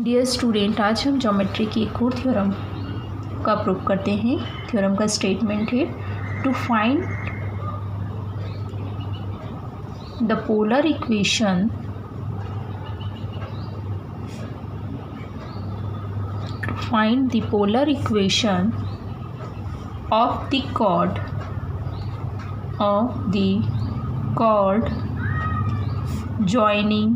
Dear student, आज हम geometry की एक और थ्योरम का प्रूव करते हैं। थ्योरम का स्टेटमेंट है to find the polar equation of the chord joining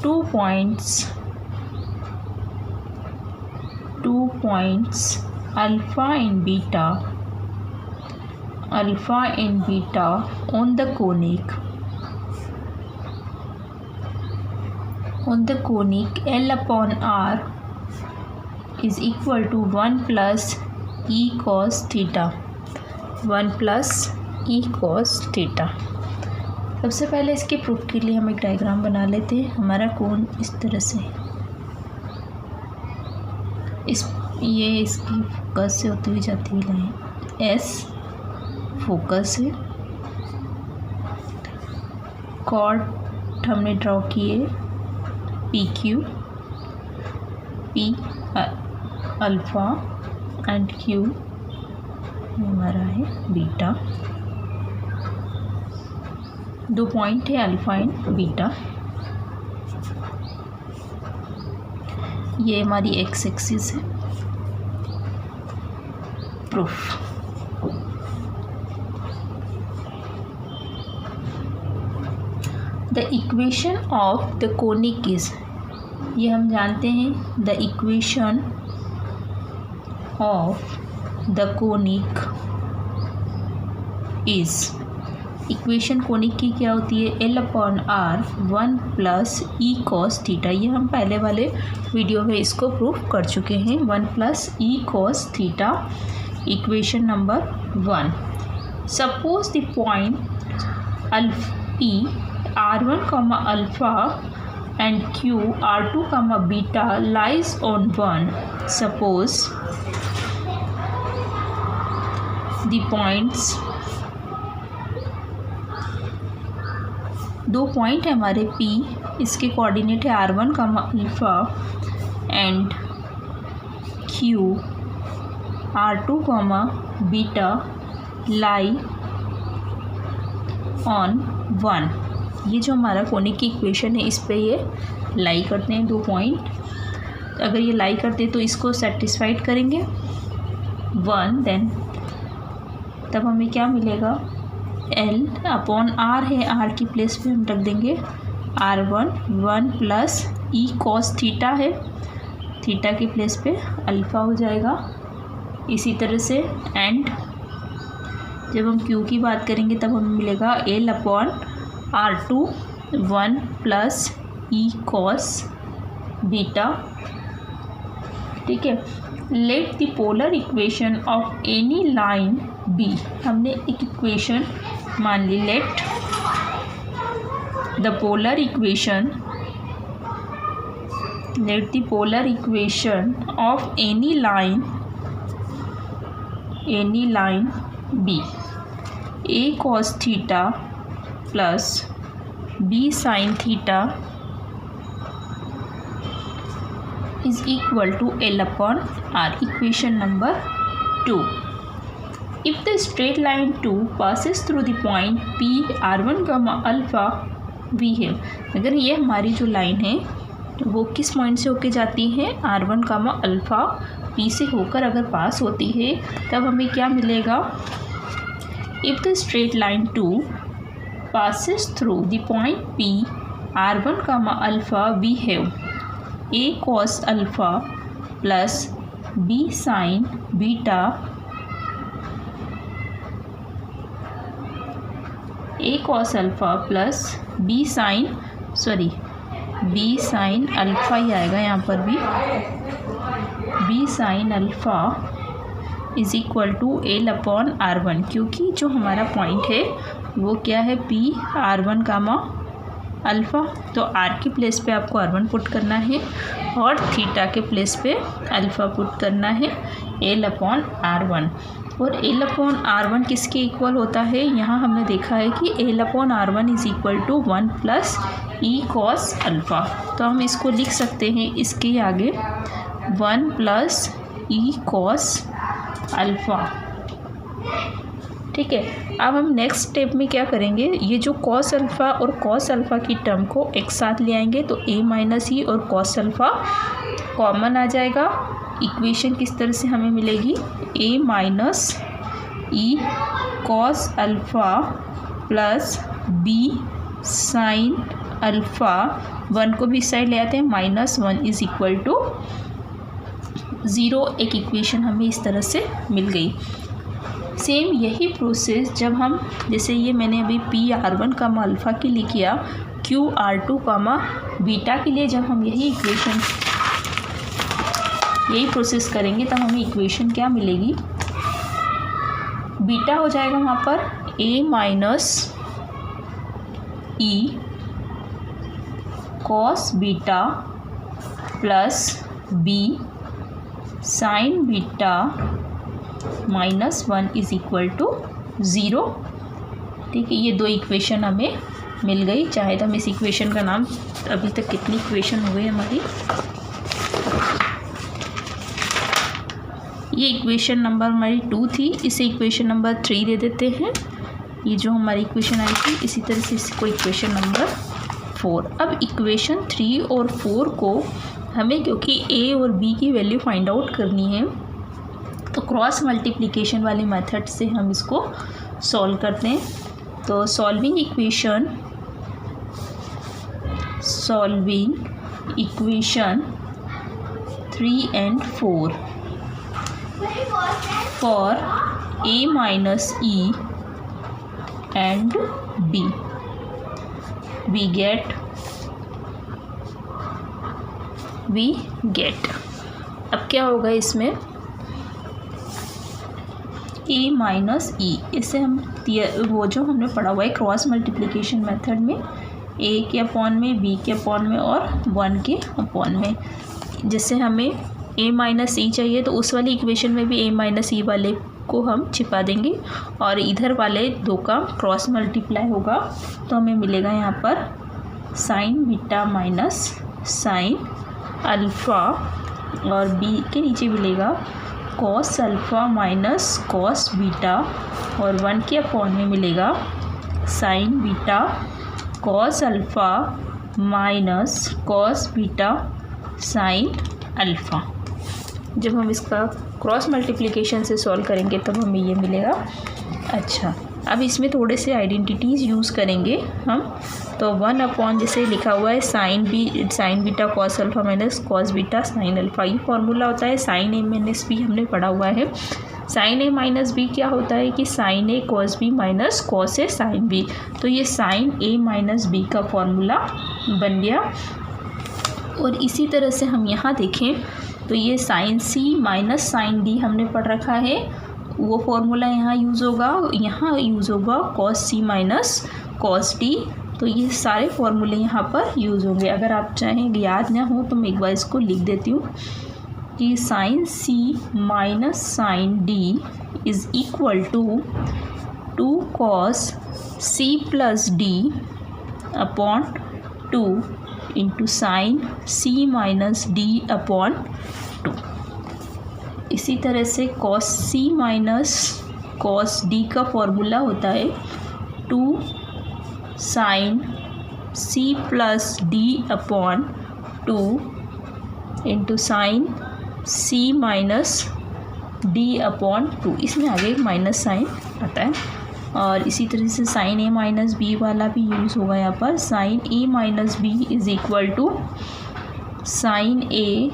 two points alpha and beta on the conic L upon R is equal to 1 plus e cos theta। सबसे पहले इसके proof के लिए हम एक डायग्राम बना लेते हैं। हमारा कोण इस तरह से ये इसकी फोकस से होती हुई जाती है लाइन एस फोकस है। कॉर्ड हमने ड्रॉ किए P Q, P alpha and Q हमारा है बीटा। दो पॉइंट है अल्फ़ा एंड बीटा। ये हमारी एक्स एक्सिस है। Proof the equation of the conic is, ये हम जानते हैं the equation of the conic is, equation conic की क्या होती है L upon R 1 plus e cos theta. ये हम पहले वाले वीडियो में इसको प्रूफ कर चुके हैं। 1 plus e cos theta equation number 1। Suppose the point P R1 comma alpha and Q R2 comma beta lies on 1। Suppose the points, दो पॉइंट है हमारे P, इसके कोऑर्डिनेट है R1 comma alpha and Q R2 comma beta lie on 1। ये जो हमारा conic की equation है इस पे ये लाई करते हैं दो पॉइंट। अगर ये लाई करते तो इसको सेटिस्फाइड करेंगे 1, देन तब हमें क्या मिलेगा L अपॉन R है, R की प्लेस पे हम रख देंगे R1 1 plus e cos theta है, थीटा की प्लेस पे अल्फ़ा हो जाएगा। इसी तरह से एंड जब हम Q की बात करेंगे तब हमें मिलेगा L upon R2 1 plus e cos beta. ठीक है। Let the polar equation of any line be, हमने एक इक्वेशन मान ली। Let the polar equation of any line be a cos theta plus b sine theta is equal to L upon R, equation number 2। If the straight line 2 passes through the point P R1 comma alpha we have, अगर ये हमारी जो line है तो वो किस point से होके जाती है R1 comma alpha P से होकर अगर पास होती है तब हमें क्या मिलेगा। If the straight line 2 passes through the point P R1 comma alpha we have A cos alpha plus B sine beta, A cos alpha plus B sine alpha ही आएगा यहाँ पर भी, B sine alpha is equal to L upon R1, क्योंकि जो हमारा point है वो क्या है P R1 कामा अल्फ़ा, तो R की प्लेस पे आपको R1 पुट करना है और थीटा के प्लेस पे अल्फ़ा पुट करना है L अपॉन R1। और L अपॉन R1 किसके इक्वल होता है, यहाँ हमने देखा है कि L upon R1 is equal to 1 plus e cos alpha. तो हम इसको लिख सकते हैं इसके आगे 1 प्लस ई कॉस अल्फ़ा। ठीक है, अब हम नेक्स्ट स्टेप में क्या करेंगे, ये जो कॉस अल्फ़ा और कॉस अल्फ़ा की टर्म को एक साथ ले आएंगे तो a माइनस ई और कॉस अल्फ़ा कॉमन आ जाएगा। इक्वेशन किस तरह से हमें मिलेगी, a minus e cos alpha plus b sine alpha, 1 को भी इस साइड ले आते हैं, -1 इज़ इक्वल टू 0। एक इक्वेशन हमें इस तरह से मिल गई। सेम यही प्रोसेस जब हम, जैसे ये मैंने अभी PR1 कामा अल्फ़ा के लिए किया, QR2 कामा बीटा के लिए जब हम यही प्रोसेस करेंगे तब हमें इक्वेशन क्या मिलेगी, बीटा हो जाएगा वहाँ पर a minus e cos beta plus b sine beta -1 is equal to 0। ठीक है, ये 2 इक्वेशन हमें मिल गई। चाहे तो हम इस इक्वेशन का नाम, अभी तक कितनी इक्वेशन हुई हमारी, ये इक्वेशन नंबर हमारी 2 थी, इसे इक्वेशन नंबर 3 दे देते हैं। ये जो हमारी इक्वेशन आई थी, इसी तरह से इसको इक्वेशन नंबर 4। अब इक्वेशन 3 और 4 को हमें, क्योंकि a और b की वैल्यू फाइंड आउट करनी है, तो क्रॉस मल्टीप्लिकेशन वाले मेथड से हम इसको सॉल्व करते हैं। तो solving equation 3 and 4 for a minus e and b, we get अब क्या होगा इसमें, a माइनस ई, इससे हम वो जो हमने पढ़ा हुआ है क्रॉस मल्टीप्लिकेशन मेथड में, a के अपॉन में, b के अपॉन में और 1 के अपॉन में, जिससे हमें a माइनस ई चाहिए तो उस वाली इक्वेशन में भी a माइनस ई वाले को हम छिपा देंगे और इधर वाले 2 का क्रॉस मल्टीप्लाई होगा तो हमें मिलेगा यहाँ पर sign beta minus sine alpha, और b के नीचे मिलेगा cos alpha minus cos beta, और 1 के अपॉन में मिलेगा sign beta cos alpha minus cos beta sine alpha. जब हम इसका क्रॉस मल्टीप्लिकेशन से सॉल्व करेंगे तब हमें ये मिलेगा। अच्छा, अब इसमें थोड़े से आइडेंटिटीज़ यूज़ करेंगे हम। तो 1 अपॉन जैसे लिखा हुआ है sign beta cos alpha minus cos beta sine alpha, ये फॉर्मूला होता है साइन ए माइनस बी, हमने पढ़ा हुआ है। साइन ए माइनस बी क्या होता है कि sign A cos B minus cos A sine B, तो ये साइन ए माइनस बी का फॉर्मूला बन गया। और इसी तरह से हम यहाँ देखें तो ये sign c minus sine D हमने पढ़ रखा है, वो फॉर्मूला यहाँ यूज़ होगा cos c minus cos D, तो ये सारे फॉर्मूले यहाँ पर यूज़ होंगे। अगर आप चाहें याद ना हो तो मैं एक बार इसको लिख देती हूँ कि sine c minus sine d is equal to 2 cos c plus d upon 2 into sine c minus d upon 2। इसी तरह से cos c minus cos d का फॉर्मूला होता है 2 sine c plus d upon 2 into sine c minus d upon 2, इसमें आगे एक minus sign आता है। और इसी तरह से साइन ए माइनस बी वाला भी यूज़ होगा यहाँ पर, sine A minus B is equal to sine A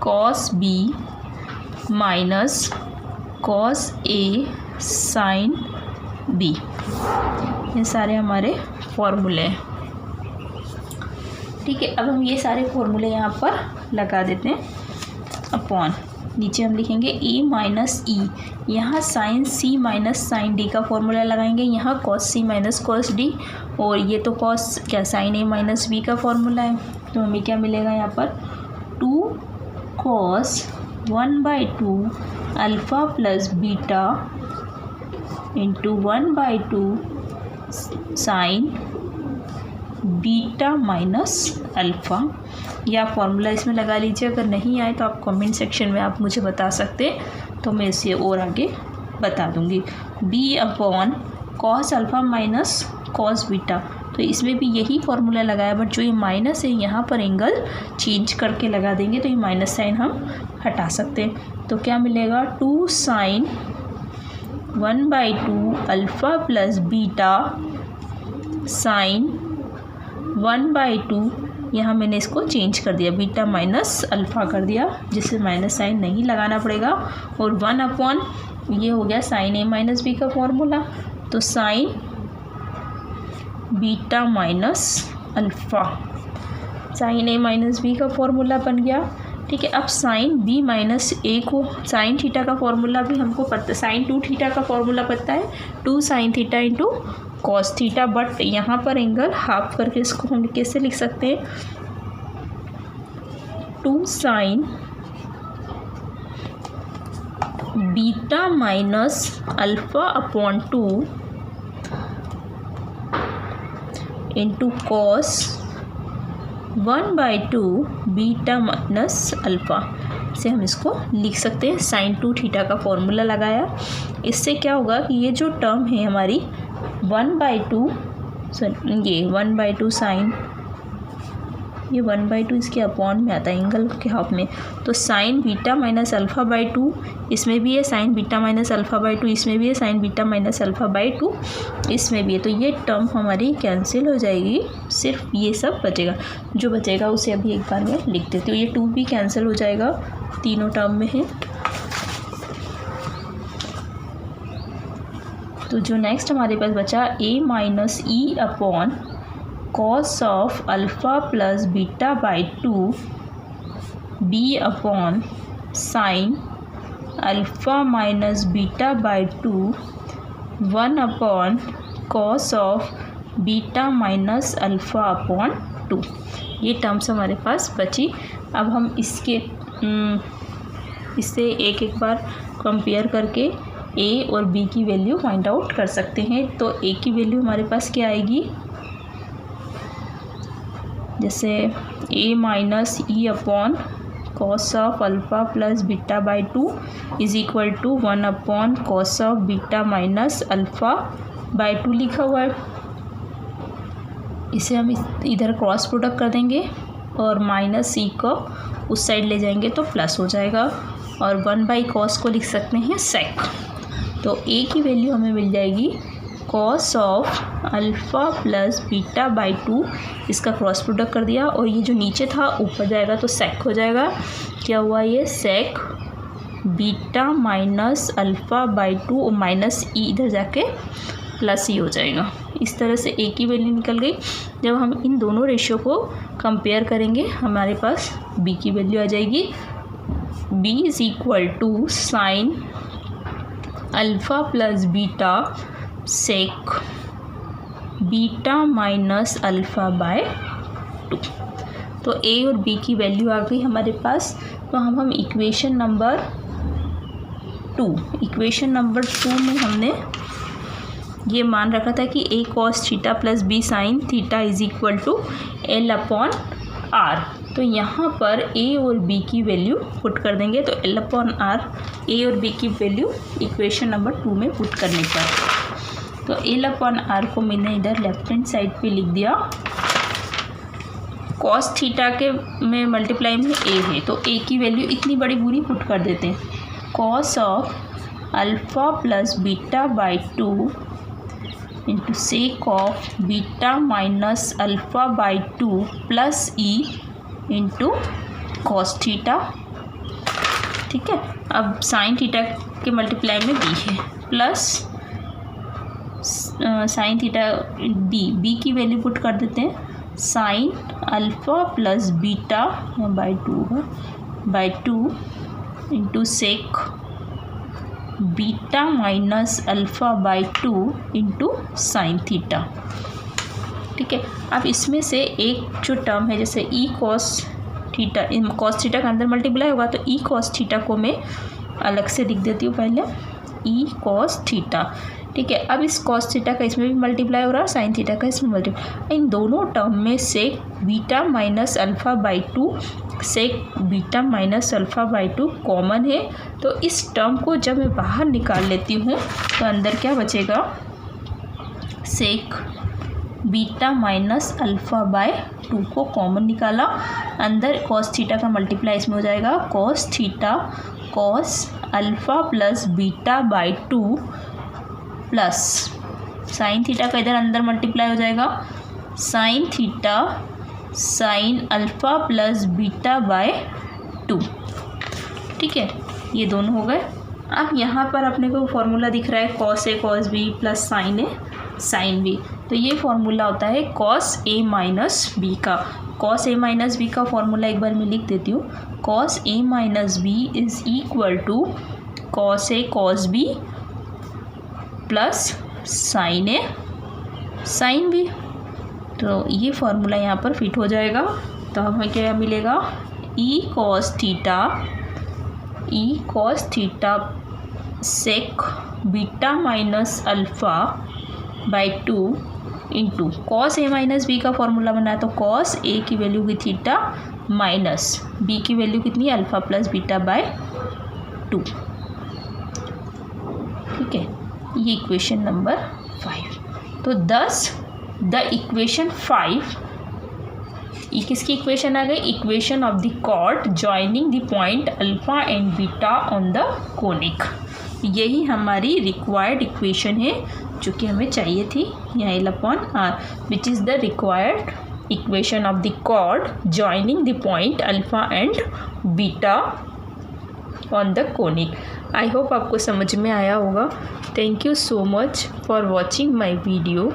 cos B minus cos A sine B. ये सारे हमारे फॉर्मूले हैं। ठीक है, अब हम ये सारे फॉर्मूले यहाँ पर लगा देते हैं। अपॉन नीचे हम लिखेंगे ए माइनस ई, यहाँ sign c minus sine D का फॉर्मूला लगाएंगे, यहाँ cos c minus cos D, और ये तो कॉस क्या साइन ए माइनस बी का फॉर्मूला है, तो हमें क्या मिलेगा यहाँ पर 2 cos 1/2 alpha plus beta into 1/2 sign beta minus alpha. या फॉर्मूला इसमें लगा लीजिए, अगर नहीं आए तो आप कमेंट सेक्शन में आप मुझे बता सकते, तो मैं इसे और आगे बता दूँगी। B upon cos alpha minus cos beta, तो इसमें भी यही फॉर्मूला लगाया, बट जो ये माइनस है यहाँ पर एंगल चेंज करके लगा देंगे, तो ये माइनस साइन हम हटा सकते हैं। तो क्या मिलेगा, 2 sine 1/2 alpha plus beta sine 1/2, यहाँ मैंने इसको चेंज कर दिया, बीटा माइनस अल्फ़ा कर दिया, जिससे माइनस साइन नहीं लगाना पड़ेगा। और 1 अपॉन ये हो गया साइन ए माइनस बी का फॉर्मूला, तो sine beta minus alpha, sine ए माइनस बी का फॉर्मूला बन गया। ठीक है, अब साइन बी माइनस ए को, साइन थीटा का फॉर्मूला भी हमको पता, साइन 2 थीटा का फॉर्मूला पता है, 2 sine theta into cos theta, but यहाँ पर एंगल हाफ करके इसको हम कैसे लिख सकते हैं, 2 sign beta minus alpha upon 2 into cos 1/2 beta minus alpha से हम इसको लिख सकते हैं। साइन 2 थीटा का फॉर्मूला लगाया, इससे क्या होगा कि ये जो टर्म है हमारी 1/2, ये 1/2 साइन, ये 1/2 इसके अपॉन में आता है एंगल के हाफ में, तो sine beta minus alpha by 2 इसमें भी है, sign beta minus alpha by 2 इसमें भी है, sign beta minus alpha by 2 इसमें भी है। तो ये टर्म हमारी कैंसिल हो जाएगी, सिर्फ ये सब बचेगा। जो बचेगा उसे अभी एक बार मैं लिख देती हूँ। ये 2 भी कैंसिल हो जाएगा, तीनों टर्म में है। तो जो नेक्स्ट हमारे पास बचा, a minus e upon cos of alpha plus beta by 2 b upon sine alpha minus beta by 2 1 upon cos of beta minus alpha upon 2। ये टर्म्स हमारे पास बची। अब हम इससे एक एक बार कंपेयर करके ए और बी की वैल्यू फाइंड आउट कर सकते हैं। तो ए की वैल्यू हमारे पास क्या आएगी, जैसे a minus e upon cos of alpha plus beta by 2 is equal to 1 upon cos of beta minus alpha by 2 लिखा हुआ है। इसे हम इधर क्रॉस प्रोडक्ट कर देंगे और माइनस सी को उस साइड ले जाएंगे तो प्लस हो जाएगा, और 1 बाई कॉस को लिख सकते हैं सेक। तो ए की वैल्यू हमें मिल जाएगी cos of alpha plus beta by 2, इसका क्रॉस प्रोडक्ट कर दिया, और ये जो नीचे था ऊपर जाएगा तो सेक हो जाएगा। क्या हुआ, ये सेक बीटा माइनस अल्फ़ा बाई 2 और माइनस ई इधर जाके प्लस ई हो जाएगा। इस तरह से ए की वैल्यू निकल गई। जब हम इन दोनों रेशियो को कंपेयर करेंगे हमारे पास बी की वैल्यू आ जाएगी, B is equal to sine alpha plus beta sec beta minus alpha by 2। तो ए और बी की वैल्यू आ गई हमारे पास। तो हम इक्वेशन नंबर 2 में हमने ये मान रखा था कि a cos theta plus b sine theta is equal to l upon r. तो यहाँ पर ए और बी की वैल्यू पुट कर देंगे, तो एल अपॉन आर ए और बी की वैल्यू इक्वेशन नंबर 2 में पुट करने पर, तो एल अपॉन आर को मैंने इधर लेफ्ट हैंड साइड पे लिख दिया। कॉस थीटा के में मल्टीप्लाई में ए है, तो ए की वैल्यू इतनी बड़ी पूरी पुट कर देते हैं, cos of alpha plus beta by 2 into sec of beta minus alpha by 2 plus e into cos theta. ठीक है, अब साइन थीटा के मल्टीप्लाई में बी है, प्लस साइन थीटा बी की वैल्यू पुट कर देते हैं, sine alpha plus beta by 2 by 2 into sec beta minus alpha by 2 into sine theta. ठीक है, अब इसमें से एक जो टर्म है, जैसे ई कॉस थीटा, कॉस थीटा के अंदर मल्टीप्लाई होगा, तो ई कॉस थीटा को मैं अलग से लिख देती हूँ पहले, ई कॉस थीटा ठीक है। अब इस कॉस थीटा का इसमें भी मल्टीप्लाई हो रहा है, साइन थीटा का इसमें मल्टीप्लाई। इन दोनों टर्म में sec beta minus alpha by 2 sec beta minus alpha by 2 common है। तो इस टर्म को जब मैं बाहर निकाल लेती हूँ तो अंदर क्या बचेगा, सेक बीटा माइनस अल्फ़ा बाय 2 को कॉमन निकाला, अंदर कॉस थीटा का मल्टीप्लाई इसमें हो जाएगा, cos theta cos alpha plus beta by 2 plus sine theta का इधर अंदर मल्टीप्लाई हो जाएगा, sine theta sine alpha plus beta by 2। ठीक है, ये दोनों हो गए। अब यहाँ पर अपने को फॉर्मूला दिख रहा है cos A cos B plus sine A sine B. तो ये फॉर्मूला होता है कॉस ए माइनस बी का। कॉस ए माइनस बी का फॉर्मूला एक बार मैं लिख देती हूँ, cos A minus B is equal to cos A cos B plus sine A sine B. तो ये फॉर्मूला यहाँ पर फिट हो जाएगा। तो हमें क्या मिलेगा, e cos theta sec beta minus alpha by 2 into cos A minus B का फॉर्मूला बना, तो कॉस ए की वैल्यू की थीटा माइनस बी की वैल्यू कितनी, अल्फ़ा प्लस बीटा बाय 2। ठीक है, ये इक्वेशन नंबर 5। तो दस द इक्वेशन 5, ये किसकी इक्वेशन आ गई, equation of the chord joining the point alpha and beta on the conic. यही हमारी रिक्वायर्ड इक्वेशन है जो कि हमें चाहिए थी, यहाँ L/R, which is the required equation of the chord joining the point alpha and beta on the conic. I hope आपको समझ में आया होगा। Thank you so much for watching my video.